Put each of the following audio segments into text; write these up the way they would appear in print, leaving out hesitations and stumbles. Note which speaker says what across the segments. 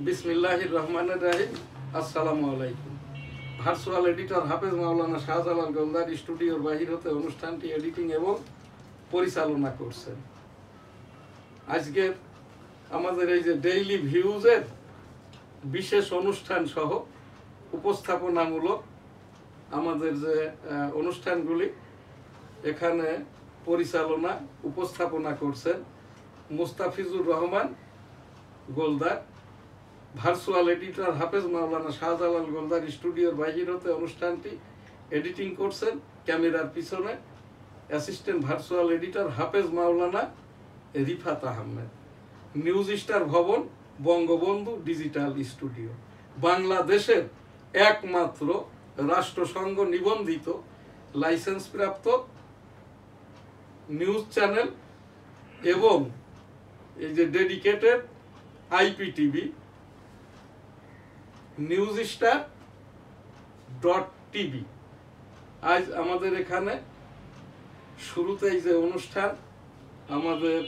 Speaker 1: বিসমিল্লাহির রহমানির রহিম। আসসালামু আলাইকুম। ভার্চুয়াল এডিটর হাফেজ মাওলানা শাহজালাল গোলদার স্টুডিওর বাহির হতে অনুষ্ঠানটি এডিটিং এবং পরিচালনা করছেন। আজকে আমাদের এই যে ডেইলি ভিউজের বিশেষ অনুষ্ঠান সহ উপস্থাপনামূলক আমাদের যে অনুষ্ঠানগুলি এখানে পরিচালনা উপস্থাপনা করছেন মুস্তাফিজুর রহমান গোলদার। ভার্চুয়াল এডিটর হাফেজ মাওলানা শাহজালাল গোলদার স্টুডিওর বাহির হতে অনুষ্ঠানটি এডিটিং করছেন। ক্যামেরার পিছনে অ্যাসিস্ট্যান্ট ভার্চুয়াল এডিটর হাফেজ মাওলানা রিফাত আহমেদ। নিউজ স্টার ভবন, বঙ্গবন্ধু ডিজিটাল স্টুডিও, বাংলাদেশের একমাত্র রাষ্ট্রসংঘ নিবন্ধিত লাইসেন্সপ্রাপ্ত নিউজ চ্যানেল এবং এই যে dedicated IPTV news star .tv। আজ আমাদের এখানে শুরুতেই যে অনুষ্ঠান আমাদের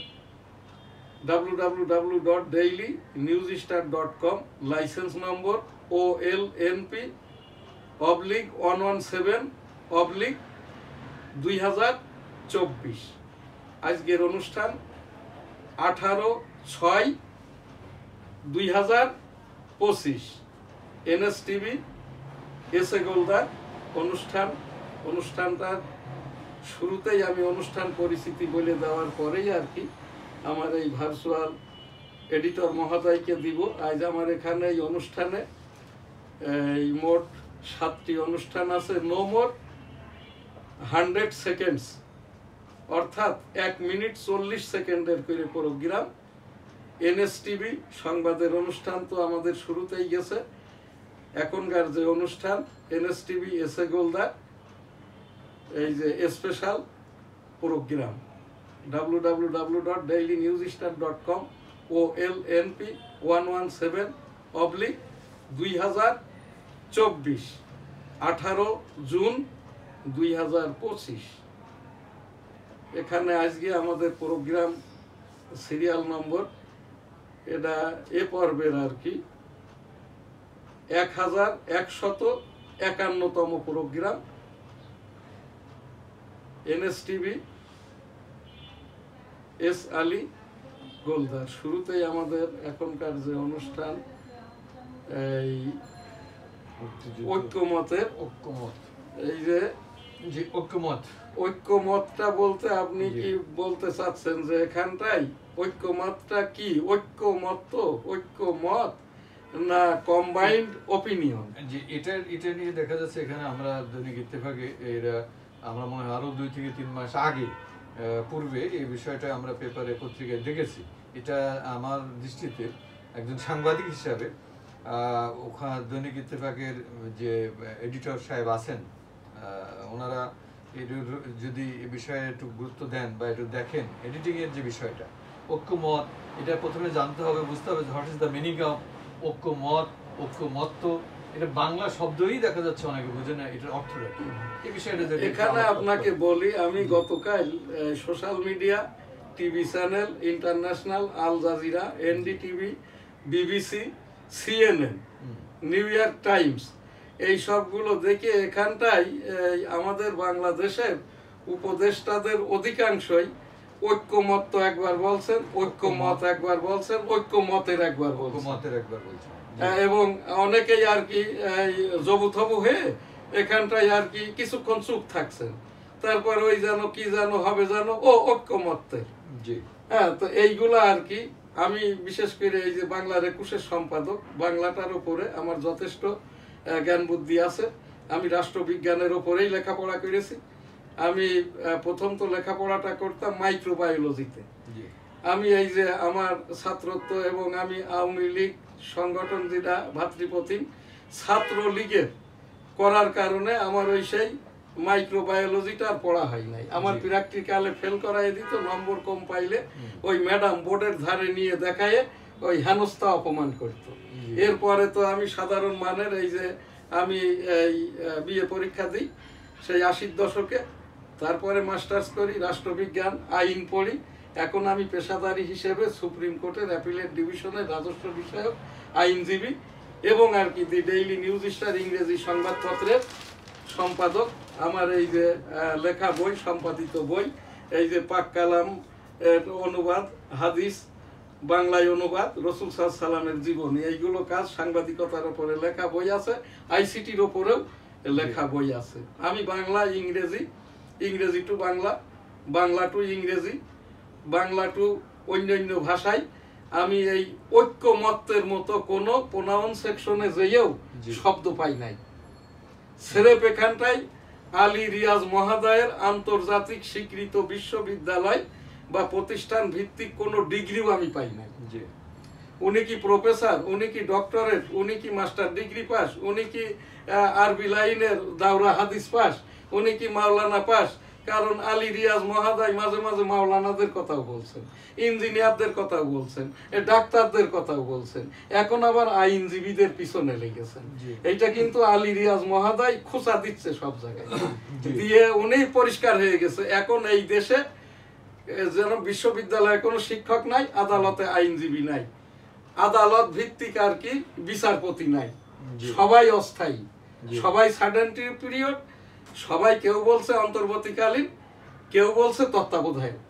Speaker 1: www.dailynewsstar.com, লাইসেন্স নম্বর OLNP/117/2024। আজকের অনুষ্ঠান 18/6/2025। NSTV এসে গোলদার অনুষ্ঠানটার শুরুতেই আমি অনুষ্ঠান পরিস্থিতি বলে দেওয়ার পরেই আর কি আমার এই ভার্চুয়াল এডিটর মহোদয়কে দিব। আজ আমার এখানে এই অনুষ্ঠানে এই মোট 7টি অনুষ্ঠান আছে। নো মোর 100 সেকেন্ডস, অর্থাৎ 1 মিনিট 40 সেকেন্ডের করে প্রোগ্রাম। NSTV সংবাদের অনুষ্ঠান তো আমাদের শুরুতেই গেছে। এখনকার যে অনুষ্ঠান NSTV এসে গোলদার এই যে special programme www.dailynewsstar.com, OLNP/117/2024, 18 June 2025। এখানে আজকে আমাদের প্রোগ্রাম সিরিয়াল নম্বর এটা এ পর্বের আর কি 1151তম programme. NSTV S Ali Goldar. শুরুতেই আমাদের এখনকার যে অনুষ্ঠান এই ঐক্যমতের এই যে ঐক্যমতটা বলতে আপনি কি বলতে চাচ্ছেন যে এখানটাই ঐক্যমতটা কি? ঐক্যমত না কম্বাইন্ড অপিনিয়ন?
Speaker 2: যে এটা নিয়ে দেখা যাচ্ছে এখানে আমরা দৈনিক ইত্তেফাকে এরা আমরা মনে হয় আরো 2 থেকে 3 মাস আগে পূর্বে এই বিষয়টা আমরা পেপারে পত্রিকায় দেখেছি। এটা আমার দৃষ্টিতে একজন সাংবাদিক হিসাবে ওখানে দৈনিক ইত্তেফাকের যে এডিটর সাহেব আছেন ওনারা যদি এই বিষয়ে একটু গুরুত্ব দেন বা একটু দেখেন এডিটিং এর যে বিষয়টা ঐক্যমত, এটা প্রথমে জানতে হবে, বুঝতে হবে what is the meaning of ঐক্যমত, ঐক্যমত্য। এটা বাংলা শব্দই দেখা যাচ্ছে অনেকে বুঝে না এটার অর্থটা কি। এই বিষয়টা
Speaker 1: এখানে আপনাকে বলি, আমি গতকাল social media TV channel international, Al Jazeera, NDTV, BBC, CNN, New York Times এই সবগুলো দেখে এখানটাই আমাদের বাংলাদেশের উপদেষ্টাদের অধিকাংশই ঐক্যমত একবার বলছেন, ঐক্যমত একবার বলছেন, ঐক্যমতের একবার বলছেন এবং অনেকেই আর কি জবুথবু হয়ে এখানটায় আর কি কিছুক্ষণ চুপ থাকছেন, তারপর ওই যেন কি যেন হবে যেন ঐক্যমতের। হ্যাঁ, তো এইগুলা আর কি আমি বিশেষ করে এই যে বাংলার 21-এর সম্পাদক, বাংলাটার উপরে আমার যথেষ্ট জ্ঞান বুদ্ধি আছে। আমি রাষ্ট্রবিজ্ঞানের উপরেই লেখাপড়া করেছি। আমি প্রথম তো লেখাপড়াটা করতাম মাইক্রোবায়োলজিতে। আমি এই যে আমার ছাত্রত্ব এবং আমি আওয়ামী লীগ সংগঠন যেটা ভাতৃপ্রতিম ছাত্র লীগের করার কারণে আমার ওই সেই মাইক্রোবায়োলজিটা আর পড়া হয় নাই। আমার প্র্যাকটিক্যালে ফেল করাই দিত, নম্বর কম পাইলে ওই ম্যাডাম বোর্ডের ধারে নিয়ে দেখায় ওই হেনস্থা অপমান করতো। এরপরে তো আমি সাধারণ মানের এই যে আমি এই বিএ পরীক্ষা দিই সেই 80-র দশকে, তারপরে মাস্টার্স করি, রাষ্ট্রবিজ্ঞান আইন পড়ি, এখন আমি পেশাদারি হিসেবে সুপ্রিম কোর্টের অ্যাপিলেট ডিভিশনের রাজস্ব বিষয়ক আইনজীবী এবং আর কি দি ডেইলি নিউজ স্টার ইংরেজি সংবাদপত্রের সম্পাদক। আমার এই যে লেখা বই, সম্পাদিত বই, এই যে পাক কালাম অনুবাদ, হাদিস বাংলায় অনুবাদ, রসুল সাল্লাল্লাহু আলাইহি সাল্লামের জীবনী, এইগুলো কাজ সাংবাদিকতার উপরে লেখা বই আছে, আইসিটির উপরেও লেখা বই আছে। আমি বাংলা, ইংরেজি, ইংরেজি টু বাংলা, বাংলা টু ইংরেজি, বাংলা টু অন্যান্য ভাষায় আমি এই ঐক্যমত্যের মতো কোনো প্রোনাউন সেকশনে যেয়েও শব্দ পাই নাই। সেরেপ এখানটাই আলী রিয়াজ মহোদয়ের আন্তর্জাতিক স্বীকৃত বিশ্ববিদ্যালয় বা প্রতিষ্ঠান ভিত্তিক কোনো ডিগ্রিও আমি পাই নাই। উনি কি প্রফেসর, উনি কি ডক্টরেট, উনি কি মাস্টার ডিগ্রি পাস, উনি কি আরবি লাইনের দাওরা হাদিস পাস, উনি কি মাওলানা পাস? কারণ আলী রিয়াজ মহোদয় মাঝে মাঝে মাওলানাদের কথাও বলছেন, ইঞ্জিনিয়ারদের কথাও বলছেন, ডাক্তারদের কথাও বলছেন, এখন আবার আইনজীবীদের পিছনে লেগেছেন। এইটা কিন্তু আলী রিয়াজ মহোদয় খোঁচা দিচ্ছে সব জায়গায়, দিয়ে উনি পরিষ্কার হয়ে গেছে এখন এই দেশে যেন বিশ্ববিদ্যালয়ে কোনো শিক্ষক নাই, আদালতে আইনজীবী নাই, আদালত ভিত্তিক আর কি বিচারপতি নাই, সবাই অস্থায়ী, সবাই সাডেন্টারি পিরিয়ড, সবাই কেউ বলছে অন্তর্বর্তীকালীন, কেউ বলছে তত্ত্বাবধায়ক,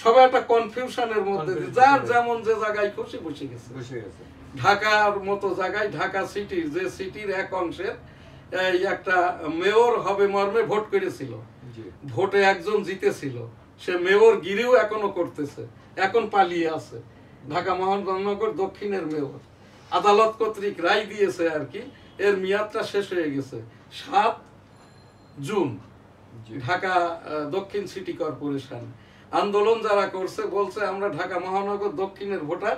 Speaker 1: সবাই একটা কনফিউশনের মধ্যে যার যেমন যে জায়গায় খুশি বসে গেছে। ঢাকার মতো জায়গায়, ঢাকা সিটির যে সিটির এক অংশের এই একটা মেয়র হবে মর্মে ভোট করেছিল, ভোটে একজন জিতেছিল, সে মেয়র গিরিও এখনো করতেছে, এখন পালিয়ে আছে। ঢাকা মহানগর দক্ষিণের মেয়র আদালত কর্তৃক রায় দিয়েছে আর কি, এর মেয়াদটা শেষ হয়ে গেছে 7 জুন। ঢাকা দক্ষিণ সিটি কর্পোরেশন আন্দোলন যারা করছে বলছে আমরা ঢাকা মহানগর দক্ষিণের ভোটার,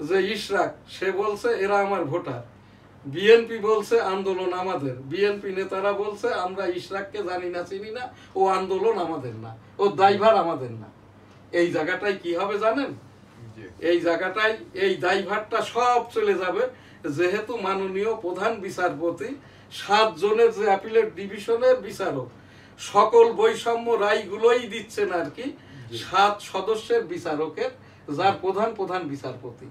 Speaker 1: যে ইশরাক সে বলছে এরা আমার ভোটার, বিএনপি বলছে আন্দোলন আমাদের, বিএনপি নেতারা বলছে আমরা ইশরাককে জানি না চিনি না, ও আন্দোলন আমাদের না, ও দায়ভার আমাদের না। এই জায়গাটাই কি হবে জানেন? এই জায়গাটাই এই দায়ভারটা সব চলে যাবে, যেহেতু মাননীয় প্রধান বিচারপতি 7 জনের যে অ্যাপিলেট ডিভিশনের বিচারক সকল বৈষম্য রায়গুলোই দিচ্ছেন আর কি 7 সদস্যের বিচারকের, যার প্রধান বিচারপতি।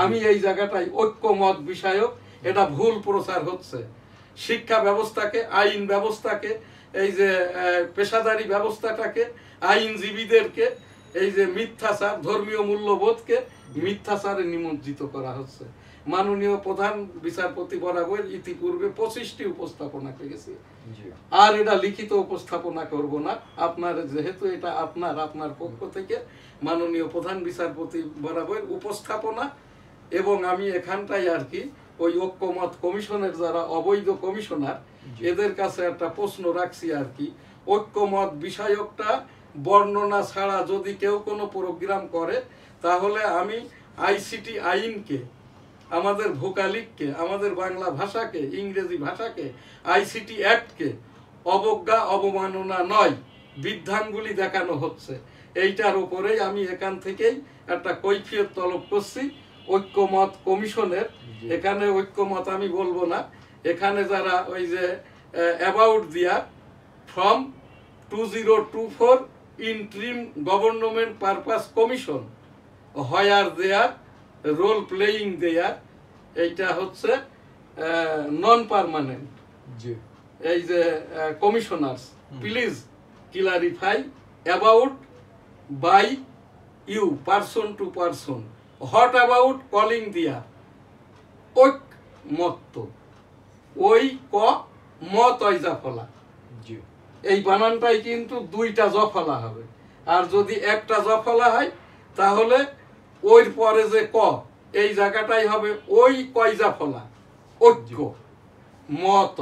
Speaker 1: আমি এই জায়গাটায় ঐক্যমত বিষয়ক এটা ভুল প্রচার হচ্ছে, শিক্ষা ব্যবস্থাকে, আইন ব্যবস্থাকে, এই যে পেশাদারি ব্যবস্থাটাকে, আইনজীবীদেরকে এই যে মিথ্যাচার, ধর্মীয় মূল্যবোধকে মিথ্যাচারে নিমজ্জিত করা হচ্ছে। মাননীয় প্রধান বিচারপতি বরাবর ইতিপূর্বে 25টি উপস্থাপনা করেছি, আর এটা লিখিত উপস্থাপনা করব না। আপনার যেহেতু এটা আপনার পক্ষ থেকে মাননীয় প্রধান বিচারপতি বরাবর উপস্থাপনা, এবং আমি এখানটাই আর কি ওই ঐক্যমত কমিশনের যারা অবৈধ কমিশনার এদের কাছে একটা প্রশ্ন রাখছি আর কি, ঐক্যমত বিষয়কটা বর্ণনা ছাড়া যদি কেউ কোনো প্রোগ্রাম করে তাহলে আমি আইসিটি আইনকে, আমাদের ভোকালিককে, আমাদের বাংলা ভাষাকে, ইংরেজি ভাষাকে, আইসিটি অ্যাক্টকে অবজ্ঞা, অবমাননা নয়, বৃদ্ধাঙ্গুলি দেখানো হচ্ছে। এইটার উপরেই আমি এখান থেকেই একটা কৈফিয়ত তলব করছি ঐক্যমত কমিশনের। এখানে ঐক্যমত আমি বলবো না, এখানে যারা ওই যে অ্যাবাউট দিয়া from 2024 interim government purpose commission where their role playing there, এইটা হচ্ছে নন পার্মানেন্ট। এই যে commissioners please clarify about by you person to person, what about calling দিয়া ঐক্যমত্ত, ওই ক মত জফলা, এই বানানটাই কিন্তু 2টা জফলা হবে, আর যদি একটা জফলা হয় তাহলে ওই পরে যে ক এই জায়গাটাই হবে ওই কয়জা ফলা, ঐক্য মত,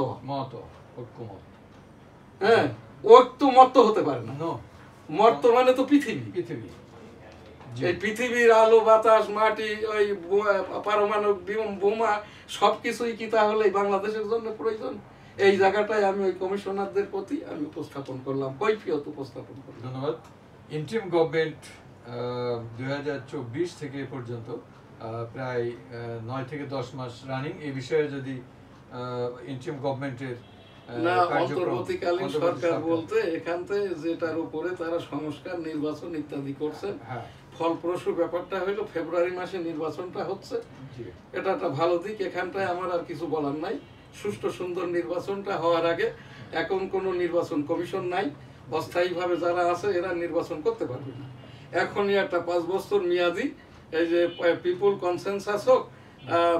Speaker 2: ঐক্যমত।
Speaker 1: হ্যাঁ, ঐক্য মত হতে পারে না, মত মানে তো পৃথিবী, এই পৃথিবীর আলো বাতাস মাটি ওই পারমাণবিক বোমা সবকিছুই কি তাহলে বাংলাদেশের জন্য প্রয়োজন? এই জায়গাটাই আমি ওই কমিশনারদের প্রতি আমি উপস্থাপন করলাম, কৈফিয়ত উপস্থাপন করলাম।
Speaker 2: ধন্যবাদ। ইন্টারিম গভর্নমেন্ট 2024 থেকে এ পর্যন্ত প্রায় 9 থেকে 10 মাস রানিং। এই বিষয়ে যদি ইন্টারিম গভর্নমেন্টের
Speaker 1: না, অন্তর্বর্তীকালীন সরকার বলতে এখান থেকে যেটার উপরে তারা সংস্কার নির্বাচন ইত্যাদি করছেন, ফলপ্রসূ ব্যাপারটা হলো ফেব্রুয়ারি মাসে নির্বাচনটা হচ্ছে, এটা একটা ভালো দিক। এখানটায় আমার আর কিছু বলার নাই। সুষ্ঠু সুন্দর নির্বাচনটা হওয়ার আগে এখন কোনো নির্বাচন কমিশন নাই, অস্থায়ীভাবে যারা আছে এরা নির্বাচন করতে পারবে না। এখনই একটা 5 বছর মেয়াদি এই যে পিপুল কনসেনসাস হোক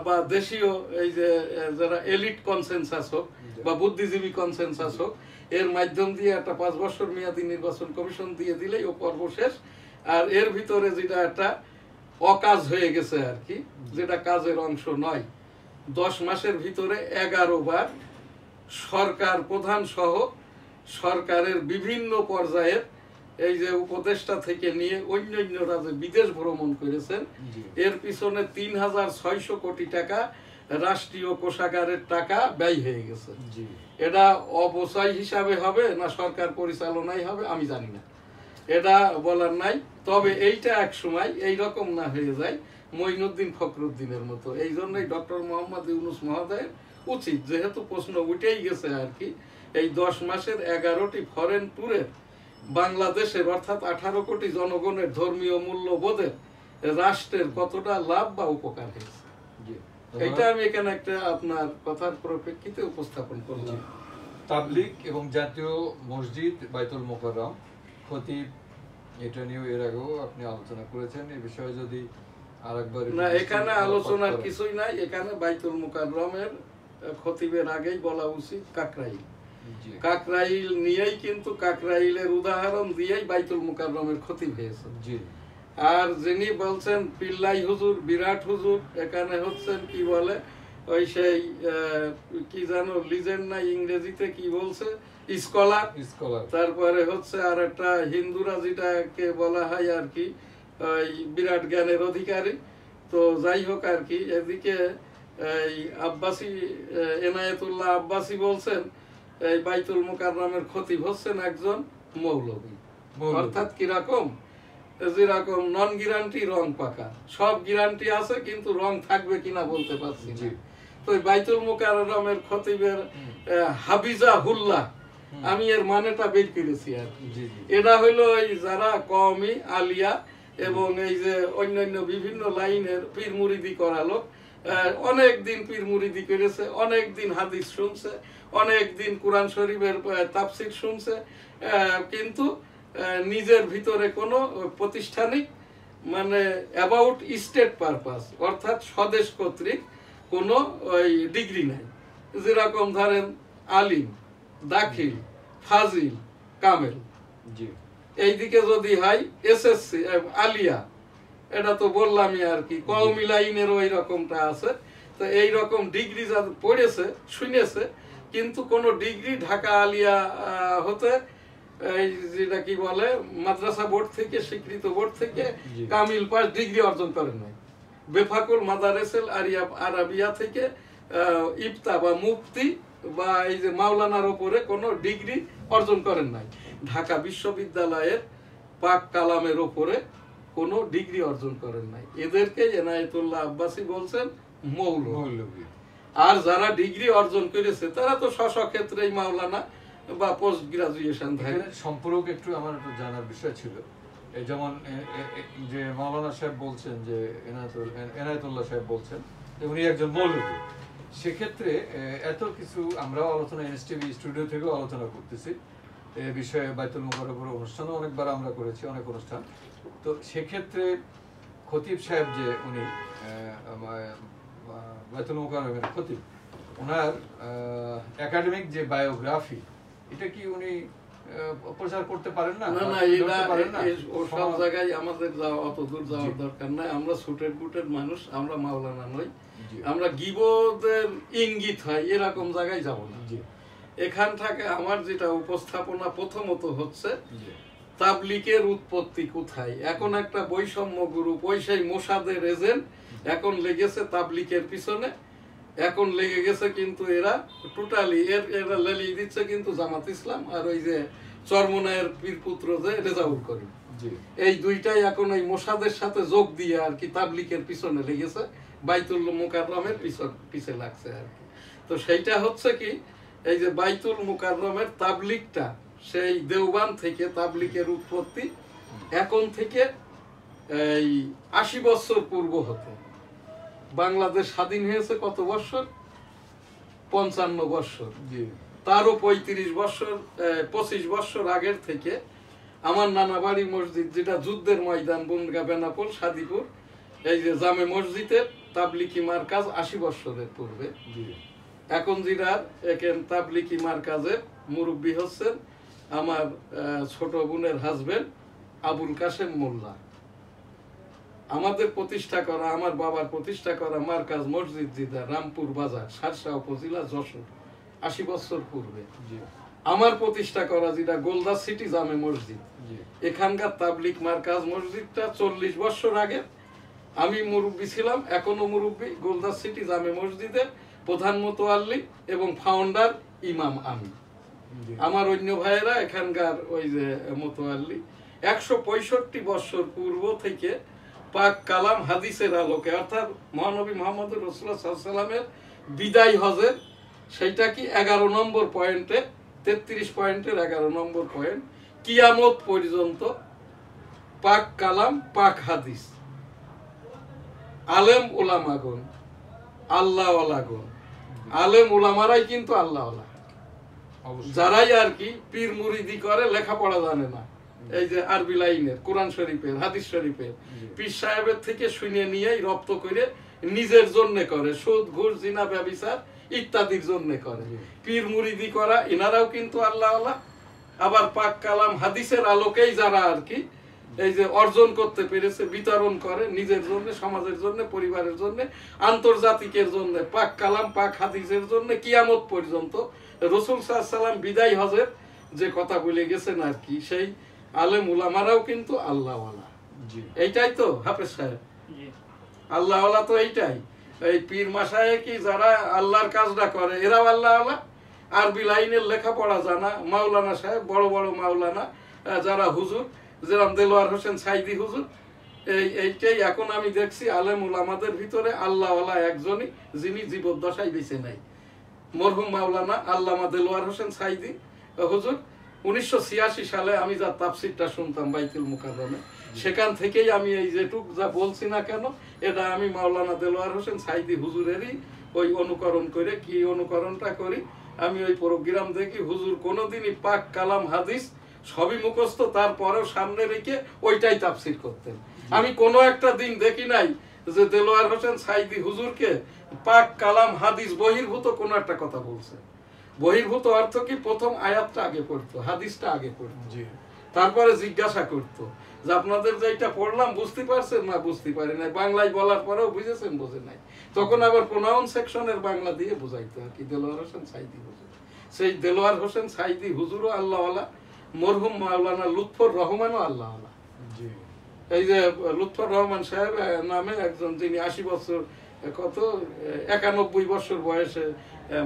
Speaker 1: বা দেশীয় এই যে যারা এলিট কনসেনসাস হোক বা বুদ্ধিজীবী কনসেনসাস হোক, এর মাধ্যম দিয়ে একটা 5 বছর মেয়াদি নির্বাচন কমিশন দিয়ে দিলেই ও পর্ব শেষ। আর এর ভিতরে যেটা একটা অকাজ হয়ে গেছে আর কি, যেটা কাজের অংশ নয়, 10 মাসের ভিতরে 11 বার সরকার প্রধান সহ সরকারের বিভিন্ন পর্যায়ের এই যে উপদেষ্টা থেকে নিয়ে অন্যান্যরা যে বিদেশ ভ্রমণ করেছেন, এর পিছনে 3600 কোটি টাকা রাষ্ট্রীয় কোষাগারের টাকা ব্যয় হয়ে গেছে। এটা অপচয় হিসাবে হবে না সরকার পরিচালনায় হবে আমি জানি না, এটা বলার নাই। তবে এইটা এক সময় এইরকম না হয়ে যায় মঈনুদ্দিন ফখরুদ্দিনের মতো। এই জন্যই ডক্টর মোহাম্মদ ইউনূস মহোদয়ের উচিত, যেহেতু প্রশ্ন উঠেই গেছে আর কি, এই 10 মাসের 11টি ফরেন ট্যুরের বাংলাদেশের অর্থাৎ 18 কোটি জনগণের ধর্মীয় মূল্যবোধের রাষ্ট্রের কতটা লাভ বা উপকার হয়েছে, এটা আমি এখানে একটা আপনার কথার পরিপ্রেক্ষিতে উপস্থাপন করলাম।
Speaker 2: তাবলিগ এবং জাতীয় মসজিদ বাইতুল মোকাররম খতিব, এটা নিয়েও এর আগেও আপনি আলোচনা করেছেন। এই বিষয়ে যদি আরেকবার
Speaker 1: না, এখানে আলোচনার কিছুই নাই। এখানে বাইতুল মোকাররমের খতিবের আগেই বলা উচিত কাকরাইল। কাকরাইল নিয়েই কিন্তু কাকরাইলের উদাহরণ দিয়েই বাইতুল মোকাররমের খতিব হয়েছে। আর যিনি বলছেন পিল্লাই হুজুর, বিরাট হুজুর, এখানে হচ্ছেন কি বলে ওই সেই কি জানো লিজেন্ড না ইংরেজিতে কি বলছে, স্কলার। তারপরে হচ্ছে আর একটা হিন্দুরা যেটাকে বলা হয় আর কি ওই বিরাট জ্ঞানের অধিকারী। তো যাই হোক আর কি, এদিকে এই আব্বাসী এনায়েতুল্লাহ আব্বাসী বলছেন এই বাইতুল মোকাররমের খতিব হচ্ছেন একজন মৌলবী। অর্থাৎ কিরকম, যেরকম নন গ্যারান্টি রং পাকা, সব গ্যারান্টি আছে কিন্তু রং থাকবে কিনা বলতে পারছি না। তো বাইতুল মোকাররমের খতিবের হাবিজা হুল্লাহ, আমি এর মানেটা বের করেছি আর এটা হইলো এই যারা কওমি আলিয়া এবং এই যে অন্যান্য বিভিন্ন লাইনের পীর মুরিদি করালো, অনেক দিন পীর মুরিদি করেছে, অনেক দিন হাদিস শুনছে, অনেক দিন কোরআন শরীফের তাফসীর শুনছে, কিন্তু নিজের ভিতরে কোনো প্রতিষ্ঠানিক মানে অ্যাবাউট স্টেট পারপাস অর্থাৎ স্বদেশ কর্তৃক কোনো ওই ডিগ্রি নাই। যেরকম ধরেন আলিম, দাখিল, ফাজিল, কামেল, এইদিকে যদি হয় এসএসসি, আলিয়া, এটা তো বললামই আর কি, কওমি লাইনের ওই রকমটা আছে। তো এই রকম ডিগ্রি যা পড়েছে শুনেছে, কিন্তু কোনো ডিগ্রি ঢাকা আলিয়া হতে এই যেটা কি বলে মাদ্রাসা বোর্ড থেকে স্বীকৃত বোর্ড থেকে কামিল পাস ডিগ্রি অর্জন করেন নাই। বেফাকুল মাদারেসেল আরাবিয়া থেকে ইফতা বা মুফতি বা এই যে মাওলানার উপরে কোনো ডিগ্রি অর্জন করেন নাই। ঢাকা বিশ্ববিদ্যালয়ের পাক কালামের উপরে কোনো ডিগ্রি অর্জন করেন নাই। এদেরকে এনায়েতুল্লাহ আব্বাসী বলছেন মৌলবী। আর যারা ডিগ্রি অর্জন করেছে তারা তো স্ব ক্ষেত্রেই মাওলানা বা পোস্ট গ্রাজুয়েশন থাকে।
Speaker 2: সম্পর্ক একটু আমার জানার বিষয় ছিল, এই যেমন যে মাওলানা সাহেব বলছেন যে এনায়েতুল্লাহ সাহেব বলছেন উনি একজন মৌলবী, সেক্ষেত্রে এত কিছু আমরাও আলোচনা এনএসটিভি স্টুডিও থেকেও আলোচনা করতেছি এ বিষয়ে। বাইতুল মোকাররমের অনুষ্ঠানও অনেকবার আমরা করেছি, অনেক অনুষ্ঠান। তো সেক্ষেত্রে খতিব সাহেব যে উনি বাইতুল মোকাররমের খতিব, ওনার একাডেমিক যে বায়োগ্রাফি, এটা কি উনি প্রচার করতে পারেন না?
Speaker 1: না, সব জায়গায় আমাদের অত দূর যাওয়ার দরকার নাই। আমরা সুটেড বুটেড মানুষ, আমরা মাওলানা নই। আমরা গিবদের ইঙ্গিত হয় এরকম জায়গায় যাব না। এখান থেকে আমার যেটা উপস্থাপনা প্রথমত হচ্ছে তাবলিগের উৎপত্তি কোথায়। এখন একটা বৈষম্য গ্রুপ, ওই সেই মোসাদের এজেন্ট এখন লেগেছে তাবলিগের পিছনে, এখন লেগে গেছে কিন্তু এরা টোটালি এরা লেলিয়ে দিচ্ছে কিন্তু জামাত ইসলাম আর ওই যে চরমনায়ের পীর পুত্র যে রেজাউল করিম, এই দুইটাই এখন ওই মোসাদের সাথে যোগ দিয়ে আর কি তাবলিগের পিছনে লেগেছে, বাইতুল মোকাররমের পিছে লাগছে আর কি। তো সেইটা হচ্ছে কি এই যে বাইতুল মুকাররমের তাবলিগটা সেই দেওবান থেকে তাবলিগের উৎপত্তি এখন থেকে এই ৮০ বছর পূর্ব হতে। বাংলাদেশ স্বাধীন হয়েছে কত বছর? ৫৫ বছর। তারও ৩৫ বছর ২৫ বছর আগের থেকে আমার নানা বাড়ি মসজিদ, যেটা যুদ্ধের ময়দান, বনগা, বেনাপোল, সাদিপুর, এই যে জামে মসজিদের তাবলিকি মারকাজ ৮০ বছরের পূর্বে। এখন জিরার এখান তাবলিকি মারকাজের মুরব্বী হচ্ছেন আমার ছোট বোনের হাজবেন্ড আবুল কাশেম মোল্লা। আমাদের প্রতিষ্ঠা করা, আমার বাবার প্রতিষ্ঠা করা মারকাজ মসজিদ জিদা, রামপুর বাজার, সারসা উপজেলা, যশোর, ৮০ বছর পূর্বে। আমার প্রতিষ্ঠা করা যেটা গোলদা সিটি জামে মসজিদ, এখানকার তাবলিক মারকাজ মসজিদটা ৪০ বছর আগে আমি মুরব্বী ছিলাম, এখনো মুরব্বী। গোলদা সিটি জামে মসজিদের প্রধান মোতোয়াল্লি এবং ফাউন্ডার ইমাম আমি। আমার অন্য ভাইয়েরা এখানকার ওই যে মোতোয়াল্লি। ১৬৫ বছর পূর্ব থেকে পাক কালাম হাদিসের আলোকে, অর্থাৎ মহানবী মুহাম্মদ রাসূলুল্লাহ সাল্লাল্লাহু আলাইহি ওয়াসাল্লামের বিদায় হজের, সেইটা কি ১১ নম্বর পয়েন্টে, ৩৩ পয়েন্টের ১১ নম্বর পয়েন্ট, কিয়ামত পর্যন্ত পাক কালাম পাক হাদিস, আলেম উলামাগণ, আল্লাহওয়ালাগণ, আলেম উলামারাই কিন্তু আল্লাহওয়ালা। যারাই আর কি পীর মুরিদি করে, লেখাপড়া জানে না, এই যে আরবি লাইনের, কোরআন শরীফের, হাদিস শরীফের, পীর সাহেবের থেকে শুনে নিয়েই রপ্ত করে নিজের জন্য করে, সুদ ঘুষ জিনা ব্যভিচার ইত্যাদির জন্য করে। পীর মুরিদি করা এনারাও কিন্তু আল্লাহওয়ালা। আবার পাক কালাম হাদিসের আলোকেই যারা আর কি এই যে অর্জন করতে পেরেছে, বিতরণ করে নিজের জন্য, সমাজের জন্য, পরিবারের জন্য, আন্তর্জাতিকের জন্য, পাক কালাম পাক হাদিসের জন্য কিয়ামত পর্যন্ত। রাসূল সাল্লাল্লাহু আলাইহি ওয়াসাল্লাম বিদায় হজের যে কথা বলে গেছেন আর কি, সেই আলেম উলামারাও কিন্তু আল্লাহওয়ালা। এইটাই তো হাফেজ সাহেব, আল্লাহওয়ালা তো এইটাই। এই পীর মাসায়ে কি যারা আল্লাহর কাজটা করে এরাও আল্লাহওয়ালা। আরবি লাইনের লেখাপড়া জানা মাওলানা সাহেব, বড় বড় মাওলানা যারা হুজুর, যেরকম দেলোয়ার হোসেন সাইদি হুজুর, এইটাই এখন আমি দেখছি আলেম উলামাদের ভিতরে আল্লাহওয়ালা একজনই, যিনি জীবদ্দশায় বেঁচে নাই, মরহুম মাওলানা আল্লামা দেলোয়ার হোসেন সাইদি হুজুর। ১৯৮৬ সালে আমি যা তাফসিরটা শুনতাম বাইতুল মুকাররমে, সেখান থেকেই আমি এই যেটুক যা বলছি না কেন, এটা আমি মাওলানা দেলোয়ার হোসেন সাইদি হুজুরেরই ওই অনুকরণ করে। কি অনুকরণটা করি? আমি ওই প্রোগ্রাম দেখি, হুজুর কোনোদিনই পাক কালাম হাদিস সবই মুখস্থ, তারপরেও সামনে রেখে ওইটাই তাফসির করতেন। আমি কোনো একটা দিন দেখি নাই যে দেলোয়ার হোসেন সাইদি হুজুরকে পাক কালাম হাদিস বহির্ভূত কোনো একটা কথা বলছে। বহির্ভূত অর্থ কি? প্রথম আয়াতটা আগে পড়তো, হাদিসটা আগে পড়তো, তারপরে জিজ্ঞাসা করতো যে আপনাদের যেটা পড়লাম বুঝতে পারছেন না? বুঝতে পারি নাই। বাংলায় বলার পরেও বুঝেছেন? বুঝে নাই। তখন আবার প্রোনাউন সেকশনের বাংলা দিয়ে বুঝাইতো আর কি। দেলোয়ার হোসেন সাইদি হুজুর, সেই দেলোয়ার হোসেন সাইদি হুজুরও আল্লাহওয়ালা, মরহুম মাওলানা লুৎফর রহমানও আল্লাহওয়ালা। এই যে লুৎফর রহমান সাহেব নামে একজন, যিনি ৮০ বছর, কত ৯১ বছর বয়সে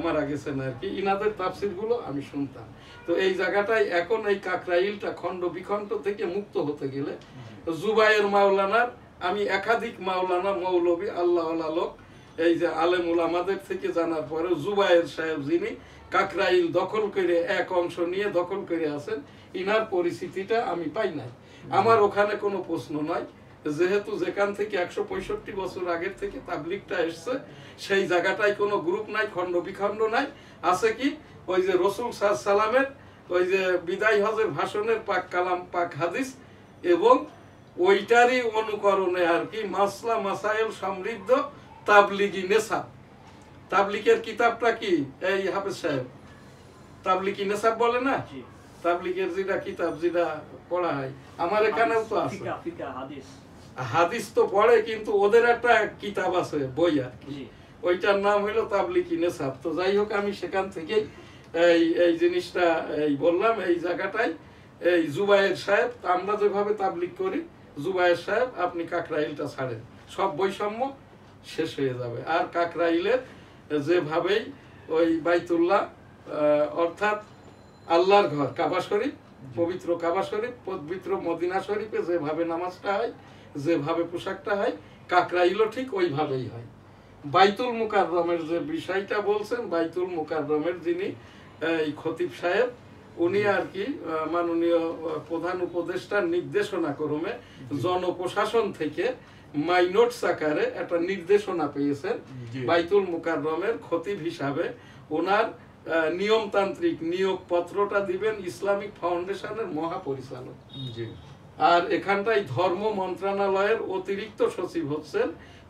Speaker 1: মারা গেছেন আর কি, ইনাদের তাফসির গুলো আমি শুনতাম। তো এই জায়গাটায় এখন এই কাকরাইলটা খণ্ড বিখণ্ড থেকে মুক্ত হতে গেলে জুবায়ের মাওলানার, আমি একাধিক মাওলানা মৌলবী আল্লাহওয়ালা লোক এই যে আলেম উলামাদের থেকে জানার পরে, জুবায়ের সাহেব যিনি কাকরাইল দখল করে, এক অংশ নিয়ে দখল করে আছেন, ইনার পরিস্থিতিটা আমি পাই নাই। আমার ওখানে কোনো প্রশ্ন নাই, যেহেতু যেখান থেকে ১৬৫ বছর আগের থেকে তাবলিগটা এসছে, সেই জায়গাটায় কোনো গ্রুপ নাই, খণ্ড বিখণ্ড নাই। আছে কি? ওই যে রাসূল সাল্লাল্লাহু আলাইহি ওয়াসাল্লামের ওই যে বিদায় হজের ভাষণের পাক কালাম পাক হাদিস, এবং ওইটারই অনুকরণে আর কি মাসলা মাসাইল সমৃদ্ধ তাবলিগি নেসাব। তাবলিগের কিতাবটা কি? এই হাফেজ সাহেব, তাবলিগি নেসাব বলে না? তাবলিগের যেটা কিতাব, যেটা পড়া হয়, আমার এখানেও তো আছে। হাদিস তো পড়ে, কিন্তু ওদের একটা কিতাব আছে, বই আর কি, ওইটার নাম হইলো তাবলিগি নেসাব। তো যাই হোক, আমি সেখান থেকেই এই জিনিসটা এই বললাম। এই জায়গাটায় এই জুবায়ের সাহেব, আমরা যেভাবে তাবলিগ করি, জুবায়ের সাহেব আপনি কাকরাইলটা ছাড়েন, সব বৈষম্য শেষ হয়ে যাবে। আর কাকরাইলের যেভাবেই ওই বাইতুল্লাহ, অর্থাৎ আল্লাহর ঘর, কাবা শরীফ, পবিত্র কাবা শরীফ, পবিত্র মদিনা শরীফে যেভাবে নামাজটা হয়, যেভাবে পোশাকটা হয়, কাকরাইলও ঠিক ওইভাবেই হয়। বাইতুল মুকাররমের যে বিষয়টা বলছেন, বাইতুল মুকাররমের যিনি এই খতিব সাহেব উনি আর কি মাননীয় প্রধান উপদেষ্টার নির্দেশনা ক্রমে জনপ্রশাসন থেকে মাইনোটস আকারে একটা নির্দেশনা পেয়েছেন বাইতুল মুকাররমের খতিব হিসাবে ওনার নিয়মতান্ত্রিক নিয়োগ পত্রটা দিবেন ইসলামিক ফাউন্ডেশনের মহাপরিচালক। আর এখানটাই ধর্ম মন্ত্রণালয়ের অতিরিক্ত সচিব হচ্ছেন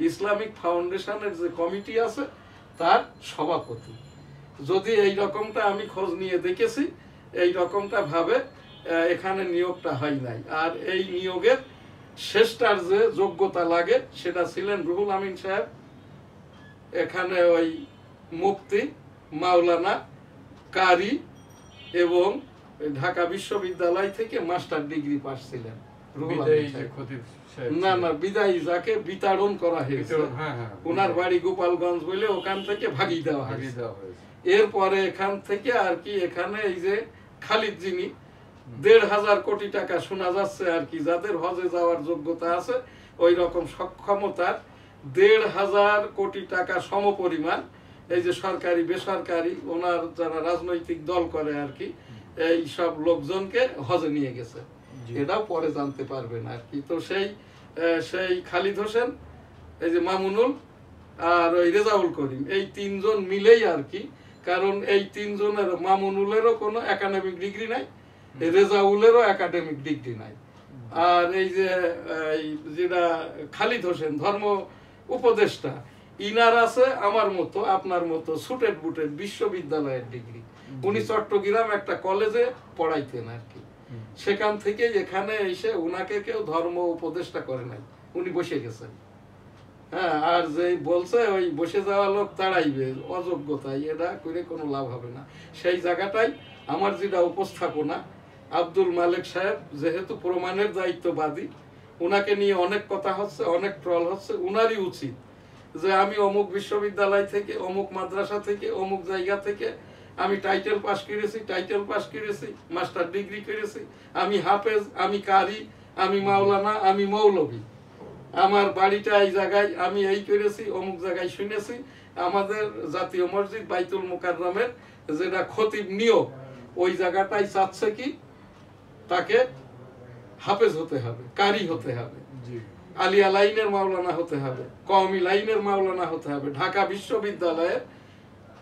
Speaker 1: ইসলামিক ফাউন্ডেশনের যে কমিটি আছে তার সভাপতি। যদি এই রকমটা আমি খোঁজ নিয়ে দেখেছি, এই রকমটা ভাবে এখানে নিয়োগটা হয় নাই। আর এই নিয়োগের শেষটার যে যোগ্যতা লাগে সেটা ছিলেন রুহুল আমিন সাহেব, এখানে ওই মুফতি, মাওলানা, কারি এবং ঢাকা বিশ্ববিদ্যালয় থেকে মাস্টার ডিগ্রি পাস ছিলেন রুহুল আমিন সাহেব। না না, বিদায়ী যাকে বিতাড়ন করা হয়েছে, ওনার বাড়ি গোপালগঞ্জ বলে ওখান থেকে ভাগিয়ে দেওয়া হয়েছে। এরপরে এখান থেকে আর কি এখানে এই যে খালিদ যিনি ১,৫০০ কোটি টাকা শোনা যাচ্ছে আর কি, যাদের হজে যাওয়ার যোগ্যতা আছে ওই রকম সক্ষমতার ১,৫০০ কোটি টাকা সমপরিমাণ এই যে সরকারি বেসরকারি ওনার যারা রাজনৈতিক দল করে আর কি এই সব লোকজনকে হজে নিয়ে গেছে। এটাও পরে জানতে পারবেন আর কি। তো সেই খালিদ হোসেন, এই যে মামুনুল আর ওই রেজাউল করিম, এই তিনজন মিলেই আর কি, কারণ এই তিনজনের মামুনুলেরও কোনো একাডেমিক ডিগ্রি নাই, রেজাউলেরও একাডেমিক ডিগ্রি নাই, আর এই যে যেটা খালিদ হোসেন ধর্ম উপদেষ্টা, ইনার আছে আমার মতো আপনার মতো সুটেড বুটেড বিশ্ববিদ্যালয়ের ডিগ্রি। উনি চট্টগ্রাম একটা কলেজে পড়াইতেন আর কি, সেখান থেকে এখানে এসে উনাকে কেউ ধর্ম উপদেষ্টা করে নাই, উনি বসে গেছেন। হ্যাঁ, আর যে বলছে ওই বসে যাওয়া লোক তাড়াইবে, অযোগ্যতায় এটা করে কোনো লাভ হবে না। সেই জায়গাটাই আমার যেটা উপস্থাপনা, আব্দুল মালেক সাহেব যেহেতু প্রমাণের দায়িত্ববাদী, উনাকে নিয়ে অনেক কথা হচ্ছে, অনেক ট্রল হচ্ছে, উনারই উচিত যে আমি অমুক বিশ্ববিদ্যালয় থেকে, অমুক মাদ্রাসা থেকে, অমুক জায়গা থেকে আমি টাইটেল পাস করেছি, মাস্টার ডিগ্রি করেছি, আমি হাফেজ, আমি কারি, আমি মাওলানা, আমি মৌলভী, আমার বাড়িটা এই জায়গায়, আমি এই করেছি, অমুক জায়গায় শুনেছি। আমাদের জাতীয় মসজিদ বাইতুল মুকাররমের যেটা খতিব নিয়োগ, ওই জায়গাটাই চাচ্ছে কি তাকে হাফেজ হতে হবে, কারি হতে হবে, আলিয়া লাইনের মাওলানা হতে হবে, কওমি লাইনের মাওলানা হতে হবে, ঢাকা বিশ্ববিদ্যালয়ের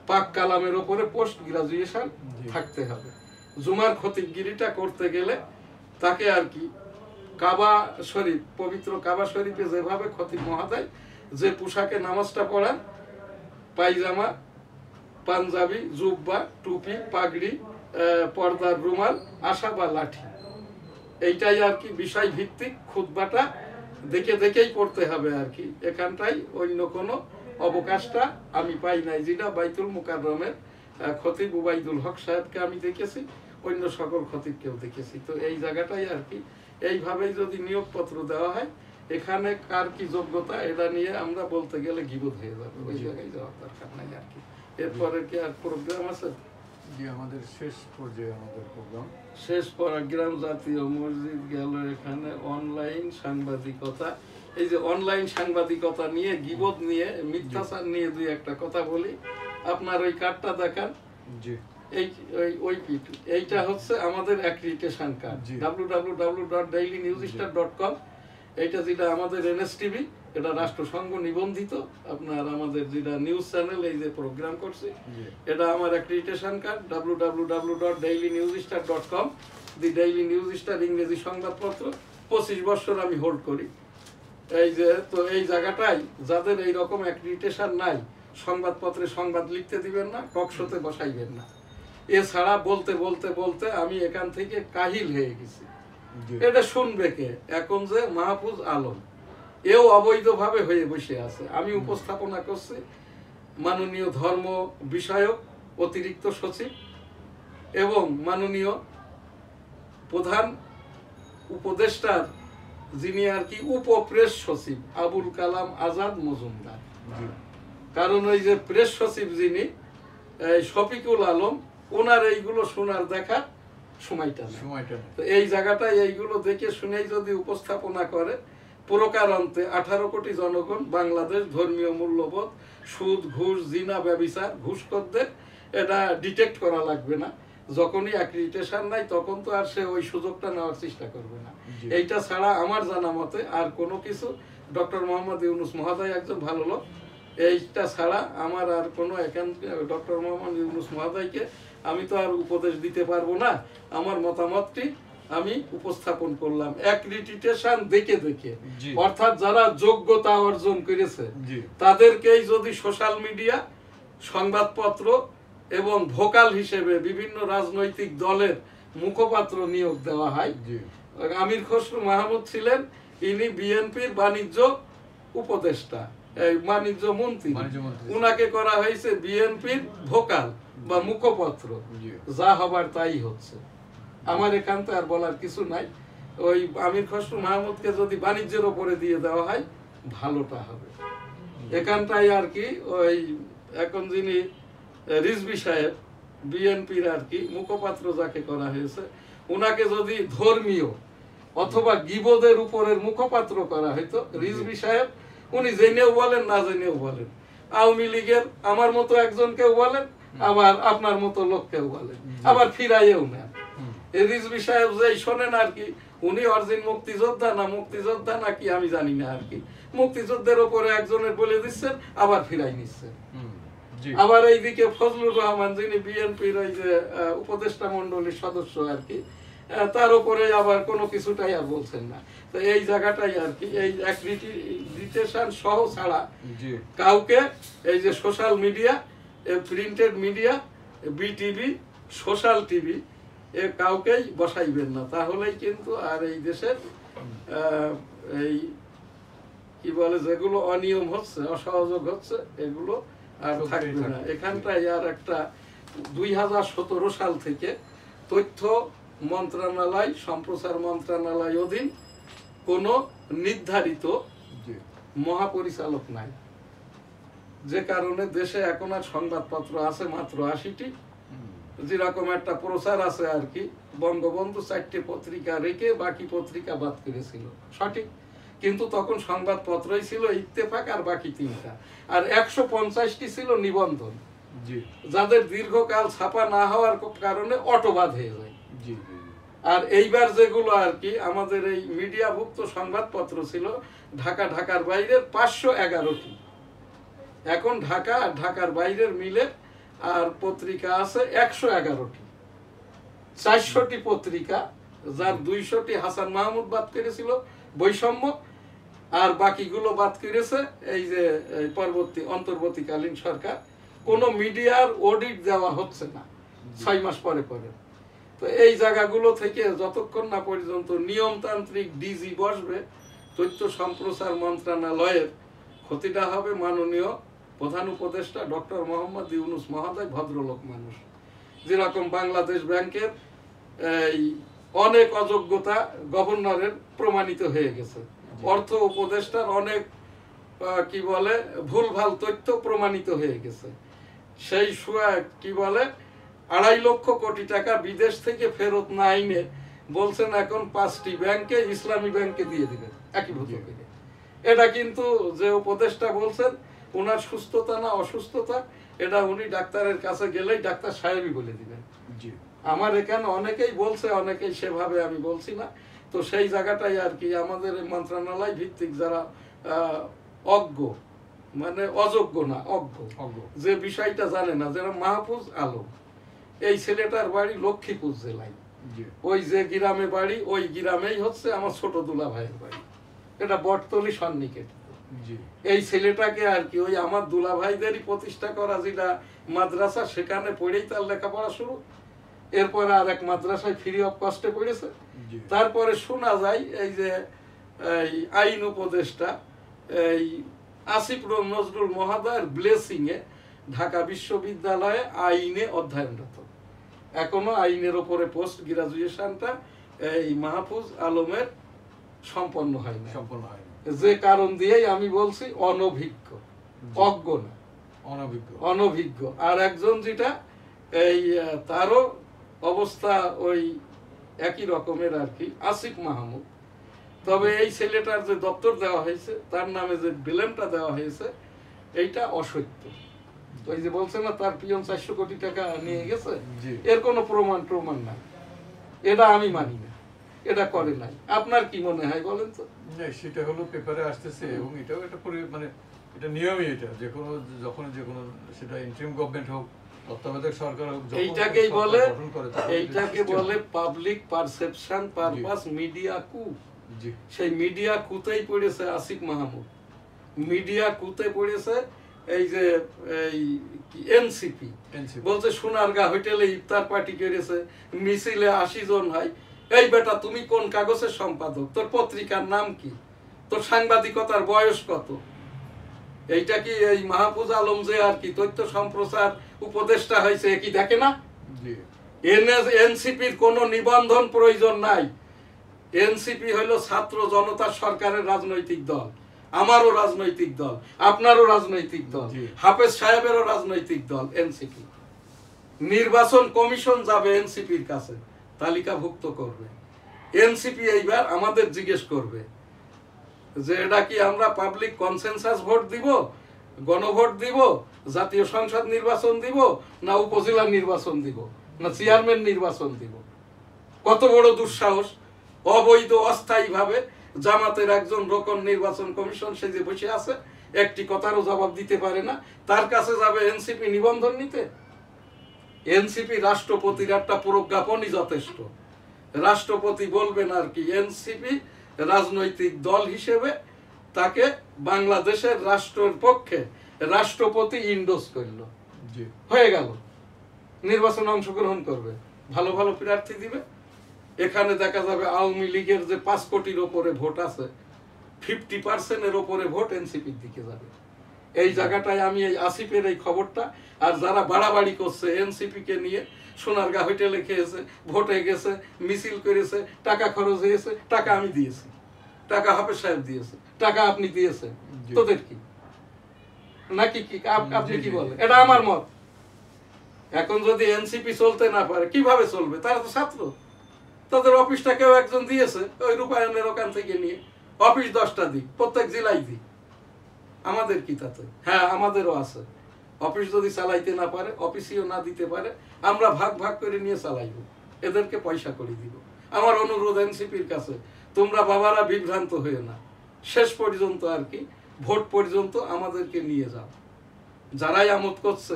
Speaker 1: পাক কালামের উপরে পোস্ট গ্রাজুয়েশন থাকতে হবে। জুমার খতিবগিরিটা করতে গেলে তাকে আর কি কাবা শরীফ, পবিত্র কাবা শরীফে যেভাবে খতিব মহোদয় যে পোশাকে নামাজটা পড়ান, পায়জামা, পাঞ্জাবি, জুব্বা, টুপি, পাগড়ি, পর্দার রুমাল, আশা বা লাঠি, এইটাই আর কি বিষয় ভিত্তিক খুতবাটা দেখেই পড়তে হবে আর কি। এখানটাই অন্য কোনো অবকাশটা আমি পাই নাই, যেটা বাইতুল মুকাররমের খতিব উবাইদুল হক সাহেবকে আমি দেখেছি, অন্য সকল খতিবকেও দেখেছি। তো এই জায়গাটাই আর কি, এইভাবেই যদি নিয়োগপত্র দেওয়া হয়, এখানে কার কি যোগ্যতা এটা নিয়ে আমরা বলতে গেলে গীবত হয়ে যাবে, ওই জায়গায় যাওয়ার দরকার নাই আর কি। এরপরে কি আর প্রোগ্রাম আছে?
Speaker 2: আমাদের শেষ পর্যায়ে আমাদের প্রোগ্রাম,
Speaker 1: শেষ প্রোগ্রাম জাতীয় মসজিদ গেল। এখানে অনলাইন সাংবাদিকতা, এই যে অনলাইন সাংবাদিকতা নিয়ে, গীবত নিয়ে, মিথ্যাচার নিয়ে দুই একটা কথা বলি। আপনার ওই কার্ডটা দেখান, এইটা হচ্ছে আমাদের অ্যাক্রিডিটেশন কার্ড, www.dailynewsstar.com। এইটা যেটা আমাদের NSTV, এটা রাষ্ট্রসংঘ নিবন্ধিত আপনার আমাদের যেটা নিউজ চ্যানেল এই যে প্রোগ্রাম করছে, এটা আমার অ্যাক্রিডিটেশন কার্ড, www.dailynewsstar.com। দি ডেইলি নিউজ স্টার ইংরেজি সংবাদপত্র 25 বছর আমি হোল্ড করি। এই যে তো এই জায়গাটাই যাদের এই রকম অ্যাক্রিডিটেশন নাই, সংবাদপত্রে সংবাদ লিখতে দিবেন না, টক শোতে বসাইবেন না। এছাড়া বলতে বলতে বলতে আমি এখান থেকে কাহিল হয়ে গেছি। এটা শুনবে কে? এখন যে মাহফুজ আলম, এও অবৈধভাবে হয়ে বসে আছে। আমি উপস্থাপনা করছি মাননীয় ধর্ম বিষয়ক অতিরিক্ত সচিব এবং মাননীয় প্রধান উপদেষ্টার যিনি আর কি উপপ্রেস সচিব আবুল কালাম আজাদ মজুমদার। কারণ ওই যে প্রেস সচিব যিনি শফিকুল আলম, ওনার এইগুলো শোনার দেখার সময়টা তো এই জায়গাটায় এইগুলো দেখে শুনেই যদি উপস্থাপনা করে, প্রকারান্তে 18 কোটি জনগণ বাংলাদেশ ধর্মীয় মূল্যবোধ, সুদ, ঘুষ, জিনা, ব্যভিচার, ঘুষখোরদের এটা ডিটেক্ট করা লাগবে না। যখনই অ্যাক্রিডিটেশন নাই তখন তো আর সে ওই সুযোগটা নেওয়ার চেষ্টা করবে না। এইটা ছাড়া আমার জানা মতে আর কোনো কিছু, ডক্টর মোহাম্মদ ইউনূস মহোদয় একজন ভালো লোক, এইটা ছাড়া আমার আর কোনো ডক্টর মোহাম্মদ ইউনূস মহোদয়কে আমি তো আর উপদেশ দিতে পারবো না। আমার মতামতটি আমি উপস্থাপন করলাম অ্যাক্রিডিটেশন দেখে দেখে, অর্থাৎ যারা যোগ্যতা অর্জন করেছে তাদেরকেই যদি সোশ্যাল মিডিয়া, সংবাদপত্র এবং ভোকাল হিসেবে বিভিন্ন রাজনৈতিক দলের মুখপাত্র নিয়োগ দেওয়া হয়। আমির খসরু মাহমুদ ছিলেন, ইনি বিএনপির বাণিজ্য উপদেষ্টা, বাণিজ্য মন্ত্রী, উনাকে করা হয়েছে বিএনপির ভোকাল বা মুখপত্র। যা হবার তাই হচ্ছে, আমার এখানতে আর বলার কিছু নাই। ওই আমির খসরু মাহমুদকে যদি বাণিজ্যের ওপরে দিয়ে দেওয়া হয় ভালোটা হবে এখানটাই আর কি। ওই এখন যিনি রিজভী সাহেব বিএনপির আর কি মুখপাত্র যাকে করা হয়েছে, উনাকে যদি ধর্মীয় অথবা গিবদের উপরের মুখপাত্র করা হয়তো, রিজভী সাহেব উনি জেনেও বলেন না জেনেও বলেন, আওয়ামী লীগের আমার মতো একজনকেও বলেন, আবার আপনার মতো লোককেও বলেন, আবার ফিরাইয়েও নেন। রিজভী সাহেব যেই শোনেন আর কি, উনি অরিজিন মুক্তিযোদ্ধা না মুক্তিযোদ্ধা নাকি আমি জানি না আর কি, মুক্তিযুদ্ধের উপরে একজনের বলে দিচ্ছেন আবার ফিরাই নিচ্ছেন। আবার এইদিকে ফজলুর রহমান যিনি বিএনপির ওই যে উপদেষ্টা মন্ডলীর সদস্য আর কি, তার উপরে আবার কোনো কিছুটাই আর বলছেন না। তো এই জায়গাটাই আর কি, এই অ্যাক্রিডিটেশন সহ ছাড়া কাউকে এই যে social media, printed media, BTV, social TV, এ কাউকেই বসাইবেন না, তাহলেই কিন্তু আর এই দেশের এই কি বলে যেগুলো অনিয়ম হচ্ছে, অসহযোগ হচ্ছে, এগুলো আর থাকবে না। এখানটায় আর একটা 2017 সাল থেকে তথ্য মন্ত্রণালয়, সম্প্রচার মন্ত্রণালয় অধীন কোনো নির্ধারিত মহাপরিচালক নাই, যে কারণে দেশে এখন আর সংবাদপত্র আছে মাত্র 80টি। যেরকম একটা প্রচার আছে আর কি, বঙ্গবন্ধু 4টে পত্রিকা রেখে বাকি পত্রিকা বাদ করেছিল, সঠিক, কিন্তু তখন সংবাদপত্রই ছিল ইত্তেফাক আর বাকি 3টা, আর 150টি ছিল নিবন্ধন, যাদের দীর্ঘকাল ছাপা না হওয়ার কারণে অটোবাদ হয়ে যায়। আর এইবার যেগুলো আর কি আমাদের এই মিডিয়াভুক্ত সংবাদপত্র ছিল, ঢাকার বাইরের 511টি, এখন ঢাকা আর ঢাকার বাইরের মিলে আর পত্রিকা আছে 111টি, 400টি পত্রিকা, যার 200টি হাসান মাহমুদ বাদ করেছিল বৈষম্য, আর বাকিগুলো বাদ করেছে এই যে অন্তর্বর্তীকালীন সরকার। কোনো মিডিয়ার অডিট দেওয়া হচ্ছে না 6 মাস পরে পরে। তো এই জায়গাগুলো থেকে যতক্ষণ না পর্যন্ত নিয়মতান্ত্রিক ডিজি বসবে, তথ্য সম্প্রচার মন্ত্রণালয়ের ক্ষতিটা হবে মাননীয় প্রধান উপদেষ্টা ডক্টর মোহাম্মদ ইউনূস মহোদয়, ভদ্রলোক মানুষ। যেরকম বাংলাদেশ ব্যাংকের এই অনেক অযোগ্যতা গভর্নরের প্রমাণিত হয়ে গেছে, অর্থ উপদেষ্টার অনেক কি বলে ভুলভাল তথ্য প্রমাণিত হয়ে গেছে, সেই কি বলে 2.5 লক্ষ কোটি টাকা বিদেশ থেকে ফেরত না আইনে বলছেন এখন 5টি ব্যাংকে, ইসলামী ব্যাংকে দিয়ে দিবেন একীভূত করে। এটা কিন্তু যে উপদেষ্টা বলছেন ওনার সুস্থতা না অসুস্থতা, এটা উনি ডাক্তারের কাছে গেলেই ডাক্তার সাহেবই বলে দিবেন। আমার এখানে অনেকেই বলছে, অনেকেই সেভাবে, আমি বলছি না। তো সেই জায়গাটাই আর কি আমাদের মন্ত্রণালয় ভিত্তিক যারা অজ্ঞ, মানে অযোগ্য না, অজ্ঞ, যে বিষয়টা জানে না, যেন মাহফুজ আলম, এই ছেলেটার বাড়ি লক্ষ্মীপুর জেলায়, ওই যে গ্রামে বাড়ি, ওই গ্রামেই হচ্ছে আমার ছোট দুলা ভাইয়ের বাড়ি, এটা বটতলি সন্নিকেট। এই ছেলেটাকে আর কি ওই আমার দুলা ভাইদেরই প্রতিষ্ঠা করা যেটা মাদ্রাসা, সেখানে পড়েই তার লেখাপড়া শুরু, এরপরে আর এক মাদ্রাসায় ফ্রি অফ কস্টে পড়েছে। তারপরে শোনা যায় এই যে আইন উপদেষ্টা এই আসিফ নজরুল মহোদয়ের ব্লেসিং এ ঢাকা বিশ্ববিদ্যালয়ে আইনে অধ্যয়নরত, এখনো আইনের উপরে পোস্ট গ্রাজুয়েশনটা এই মাহফুজ আলমের সম্পন্ন হয়নি, যে কারণ দিয়েই আমি বলছি অনভিজ্ঞ, অজ্ঞ না, অনভিজ্ঞ। আর একজন যেটা এই তারও অবস্থা ওই একই রকমের আর কি, আসিফ মাহমুদ। তবে এই ছেলেটার যে দপ্তর দেওয়া হয়েছে, তার নামে যে ব্লেমটা দেওয়া হয়েছে, এইটা অসত্য। ওই যে বলছে না তার পিয়ন 400 কোটি টাকা নিয়ে গেছে,
Speaker 2: জি।
Speaker 1: এর কোনো প্রমাণ নাই, এটা আমি মানি না, এটা করে নাই। আপনার কি মনে হয় বলেন তো?
Speaker 2: না, সেটা হলো পেপারে আসতেছে এবং এটাও একটা মানে এটা নিয়মই, এটা যে কোনো যখন যে কোনো সেটা ইন্টারিম গভর্নমেন্ট হোক, তত্ত্বাবধায়ক সরকার হোক,
Speaker 1: এইটাকে বলে পাবলিক পারসেপশন পারপাস মিডিয়া কু। সেই মিডিয়া কুতেই পড়েছে আসিফ মাহমুদ, মিডিয়া কুতে পড়েছে এই যে এই এনসিপি বলছে সোনারগাঁ হোটেলে ইফতার পার্টি করেছে, মিছিলে 80 জন হয়। এই বেটা তুমি কোন কাগজের সম্পাদক, তোর পত্রিকার নাম কি, তোর সাংবাদিকতার বয়স কত? এইটা কি এই মাহফুজ আলম যে আর কি তথ্য সম্প্রচার উপদেষ্টা হয়েছে কি দেখে না? এনসিপির কোনো নিবন্ধন প্রয়োজন নাই। এনসিপি হলো ছাত্র জনতা সরকারের রাজনৈতিক দল, আমারও রাজনৈতিক দল, আপনারও রাজনৈতিক দল, হাফেজ সাহেবেরও রাজনৈতিক দল এনসিপি। নির্বাচন কমিশন যাবে এনসিপির কাছে, তালিকাভুক্ত করবে। এনসিপি এইবার আমাদের জিজ্ঞেস করবে যে এটা কি আমরা পাবলিক কনসেনসাস ভোট দিব, গণভোট দিব, জাতীয় সংসদ নির্বাচন দিব, না উপজেলা নির্বাচন দিব, না চেয়ারম্যান নির্বাচন দিব? কত বড় দুঃসাহস! অবৈধ অস্থায়ী ভাবে জামাতের একজন রোকন নির্বাচন কমিশন সে যে বসে আছে, একটি কথারও জবাব দিতে পারে না, তার কাছে যাবে এনসিপি নিবন্ধন নিতে? এনসিপি রাষ্ট্রপতির একটা প্রজ্ঞাপনই যথেষ্ট। রাষ্ট্রপতি বলবেন আর কি, এনসিপি রাজনৈতিক দল হিসেবে তাকে বাংলাদেশের রাষ্ট্রের পক্ষে রাষ্ট্রপতি ইন্ডোজ করল, হয়ে গেল। নির্বাচনে অংশগ্রহণ করবে, ভালো ভালো প্রার্থী দিবে। এখানে দেখা যাবে আওয়ামী লীগের যে 5 কোটির ওপরে ভোট আছে, 50% ওপরে ভোট এনসিপির দিকে যাবে। এই জায়গাটায় আমি এই আসিফের এই খবরটা, আর যারা বাড়াবাড়ি করছে এনসিপি কে নিয়ে, সোনারগাঁ হোটেলে খেয়েছে, ভোটে গেছে, মিছিল করেছে, টাকা খরচ হয়েছে, টাকা আমি দিয়েছি, টাকা হাফেজ সাহেব দিয়েছে, টাকা আপনি দিয়েছেন, তোদের কি নাকি কি? আপনি কি বলেন? এটা আমার মত। এখন যদি এনসিপি চলতে না পারে কিভাবে চলবে? তারা তো ছাত্র, তাদের অফিসটা কেউ একজন দিয়েছে, ওই রূপায়ণের ওখান থেকে নিয়ে অফিস 10টা দিই, প্রত্যেক জেলায় দিই, আমাদের কি তাতে? হ্যাঁ, আমাদেরও আছে। অফিস যদি চালাইতে না পারে, অফিসিও না দিতে পারে, আমরা ভাগ ভাগ করে নিয়ে চালাইব, এদেরকে পয়সা করে দিব। আমার অনুরোধ এনসিপির কাছে, তোমরা বাবারা বিভ্রান্ত হয়ে না, শেষ পর্যন্ত আর কি ভোট পর্যন্ত আমাদেরকে নিয়ে যাও। যারাই আমোদ করছে,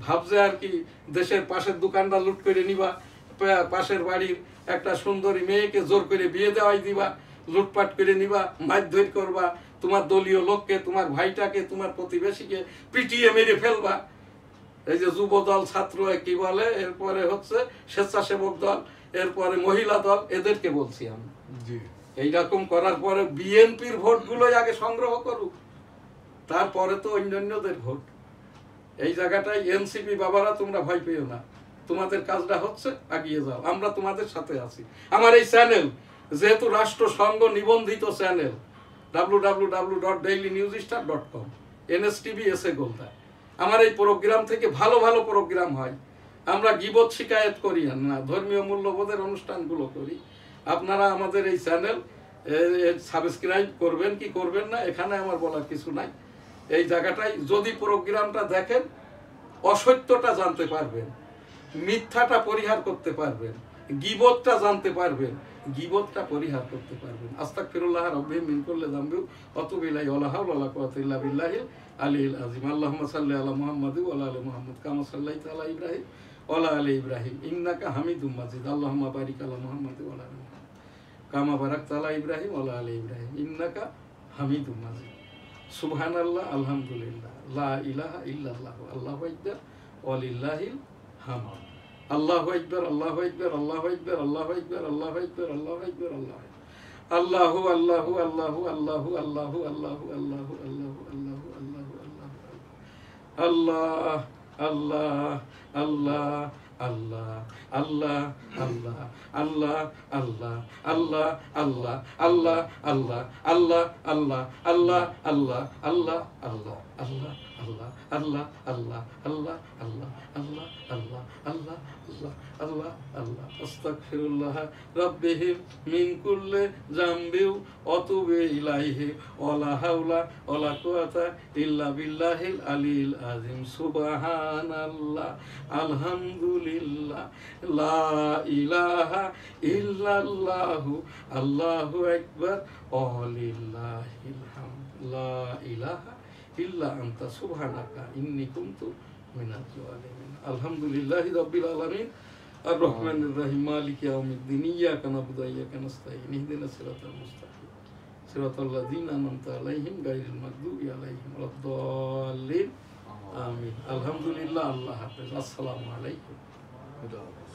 Speaker 1: ভাবছে আর কি দেশের পাশের দোকানটা লুট করে নিবা, পাশের বাড়ির একটা সুন্দরী মেয়েকে জোর করে বিয়ে দেওয়াই দিবা, লুটপাট করে নিবা, মারধর করবা, তোমার দলীয় লোককে, তোমার ভাইটাকে, তোমার প্রতিবেশীকে পিটিয়ে মেরে ফেলবা। এই যে যুব দল, ছাত্র কি বলে, এরপরে হচ্ছে স্বেচ্ছাসেবক দল, এরপরে মহিলা দল, এদেরকে বলছি আমি, এইরকম করার পরে বিএনপির ভোটগুলোই আগে সংগ্রহ করুক, তারপরে তো অন্যান্যদের ভোট। এই জায়গাটায় এনসিপি বাবারা তোমরা ভয় পেও না, তোমাদের কাজটা হচ্ছে, আগিয়ে যাও, আমরা তোমাদের সাথে আছি। আমার এই চ্যানেল যেহেতু রাষ্ট্রসংঘ নিবন্ধিত চ্যানেল, www.dailynewsstar.com, NSTV এসে গোলদা, আমার এই প্রোগ্রাম থেকে ভালো ভালো প্রোগ্রাম হয়। আমরা গীবত শিকায়েত করি না, ধর্মীয় মূল্যবোধের অনুষ্ঠানগুলো করি। আপনারা আমাদের এই চ্যানেল সাবস্ক্রাইব করবেন কি করবেন না, এখানে আমার বলার কিছু নাই। এই জায়গাটায় যদি প্রোগ্রামটা দেখেন, অসত্যটা জানতে পারবেন, মিথ্যাটা পরিহার করতে পারবেন, গীবতটা জানতে পারবেন, গীবতটা পরিহার করতে পারবেন। আস্তাগফিরুল্লাহ রাব্বি মিন কুল্লি যামবি ওয়া তুবু ইলাইহি ওয়া লা হাওলা ওয়া লা কুওয়াতা ইল্লা বিল্লাহিল আলিয়্যিল আযীম। আল্লাহুম্মা সাল্লি আলা মুহাম্মাদি ওয়া আলা আলি মুহাম্মাদ কামা সাল্লাইতা আলা ইব্রাহিম ওয়া আলা আলি ইব্রাহিম ইন্নাকা হামিদুম মাজিদ। আল্লাহুম্মা বারিক আলা মুহাম্মাদি ওয়া আলা আলি মুহাম্মাদ কামা বারাকতা আলা ইব্রাহিম ওয়া আলা আলি ইব্রাহিম ইন্নাকা হামিদুম মাজিদ। সুবহানাল্লাহ, আলহামদুলিল্লাহ, লা ইলাহা ইল্লাল্লাহ, আল্লাহু আকবার ওয়া লিল্লাহিল হামদ। আল্লাহু আকবার, আল্লাহু আকবার, আল্লাহু আকবার, আল্লাহু আকবার, আল্লাহু আকবার, আল্লাহু আকবার, আল্লাহু আল্লাহু আল্লাহু আল্লাহু আল্লাহু আল্লাহু আল্লাহু আল্লাহু আল্লাহু আল্লাহু আল্লাহু আল্লাহ আল্লাহ আল্লাহ আল্লাহ আল্লাহ আল্লাহ আল্লাহ আল্লাহ আল্লাহ আল্লাহ আল্লাহ আল্লাহ আল্লাহ আল্লাহ আল্লাহ আল্লাহ আল্লাহ আল্লাহ। আল্লাহ আল্লাহ আল্লাহ আল্লাহ আল্লাহ আল্লাহ আল্লাহ আল্লাহ আল্লাহ আল্লাহ আল্লাহ আল্লাহ আস্তাগফিরুল্লাহ রাব্বিহিম মিন কুল্লি জামবিউ ওয়াতুবু ইলাইহি ওয়ালা হাওলা ওয়ালা কুওয়াতা ইল্লা বিল্লাহিল আলিয়্যিল আযীম সুবহানাল্লাহ আলহামদুলিল্লাহ লা ইলাহা ইল্লাল্লাহু আল্লাহু আকবার ওয়ালিল্লাহিল হামদ লা ইলাহা ইল্লা আনতা সুবহানাকা ইন্নী কুনতু মিনাজ জালিমিন আলহামদুলিল্লাহি রাব্বিল আলামিন আর রহমানির রহিম মালিকি ইয়াউমিদ্দিন ইয়াকা নাবুদু ওয়া ইয়াকা নাস্তাঈন ইহদিনাস সিরাতাল মুস্তাকিম সিরাতাল লাযিনা আন'আমতা আলাইহিম গায়রিল মাগদুবি আলাইহিম ওয়ালাদ-দাল্লিন আমিন আলহামদুলিল্লাহ আল্লাহ হাফেজ আসসালামু আলাইকুম
Speaker 2: খুদা হাফেজ।